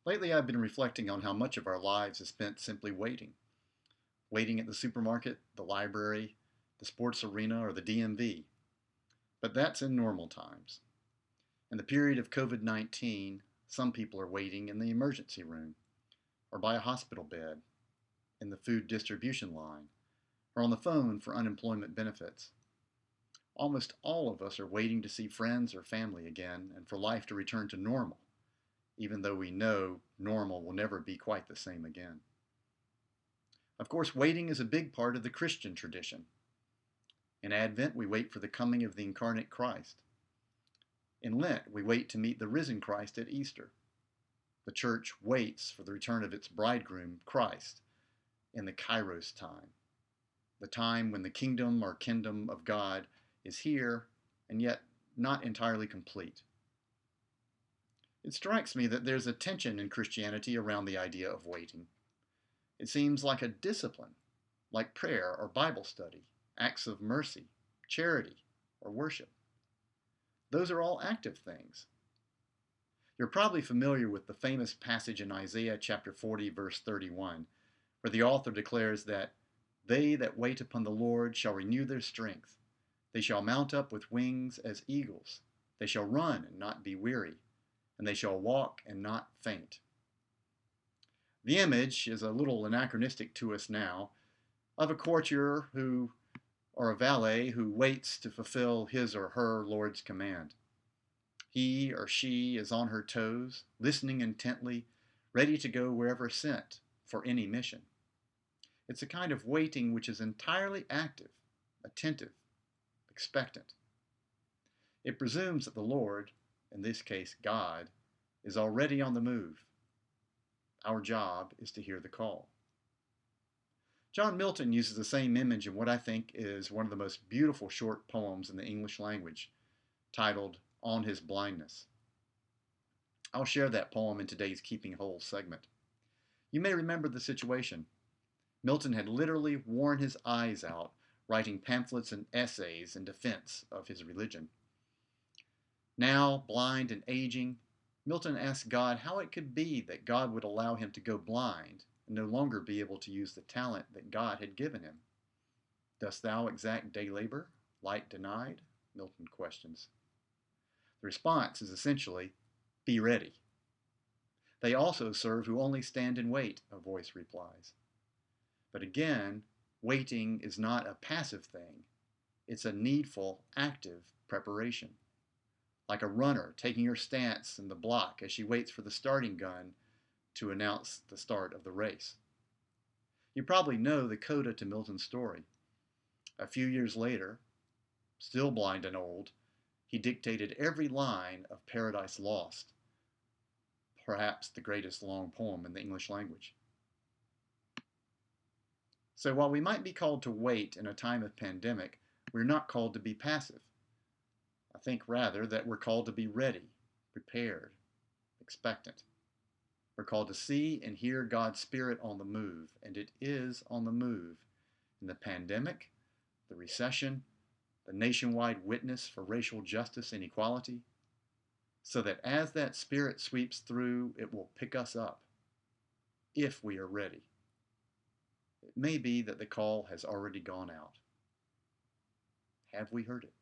Lately, I've been reflecting on how much of our lives is spent simply waiting. Waiting at the supermarket, the library, the sports arena, or the DMV. But that's in normal times. In the period of COVID 19, some people are waiting in the emergency room, or by a hospital bed, in the food distribution line, or on the phone for unemployment benefits. Almost all of us are waiting to see friends or family again and for life to return to normal, even though we know normal will never be quite the same again. Of course, waiting is a big part of the Christian tradition. In Advent, we wait for the coming of the incarnate Christ. In Lent, we wait to meet the risen Christ at Easter. The church waits for the return of its bridegroom, Christ, in the Kairos time, the time when the kingdom of God is here and yet not entirely complete. It strikes me that there's a tension in Christianity around the idea of waiting. It seems like a discipline, like prayer or Bible study, acts of mercy, charity, or worship. Those are all active things. You're probably familiar with the famous passage in Isaiah chapter 40, verse 31, where the author declares that they that wait upon the Lord shall renew their strength. They shall mount up with wings as eagles. They shall run and not be weary, and they shall walk and not faint. The image is a little anachronistic to us now of a courtier who, or a valet who waits to fulfill his or her Lord's command. He or she is on her toes, listening intently, ready to go wherever sent for any mission. It's a kind of waiting which is entirely active, attentive, expectant. It presumes that the Lord, in this case God, is already on the move. Our job is to hear the call. John Milton uses the same image in what I think is one of the most beautiful short poems in the English language, titled On His Blindness. I'll share that poem in today's Keeping Whole segment. You may remember the situation. Milton had literally worn his eyes out writing pamphlets and essays in defense of his religion. Now, blind and aging, Milton asked God how it could be that God would allow him to go blind and no longer be able to use the talent that God had given him. Dost thou exact day labor, light denied? Milton questions. The response is essentially, be ready. They also serve who only stand and wait, a voice replies. But again, waiting is not a passive thing. It's a needful, active preparation. Like a runner taking her stance in the block as she waits for the starting gun to announce the start of the race. You probably know the coda to Milton's story. A few years later, still blind and old, he dictated every line of Paradise Lost, perhaps the greatest long poem in the English language. So while we might be called to wait in a time of pandemic, we're not called to be passive. I think rather that we're called to be ready, prepared, expectant. We're called to see and hear God's Spirit on the move, and it is on the move in the pandemic, the recession, the nationwide witness for racial justice and equality, so that as that Spirit sweeps through, it will pick us up, if we are ready. It may be that the call has already gone out. Have we heard it?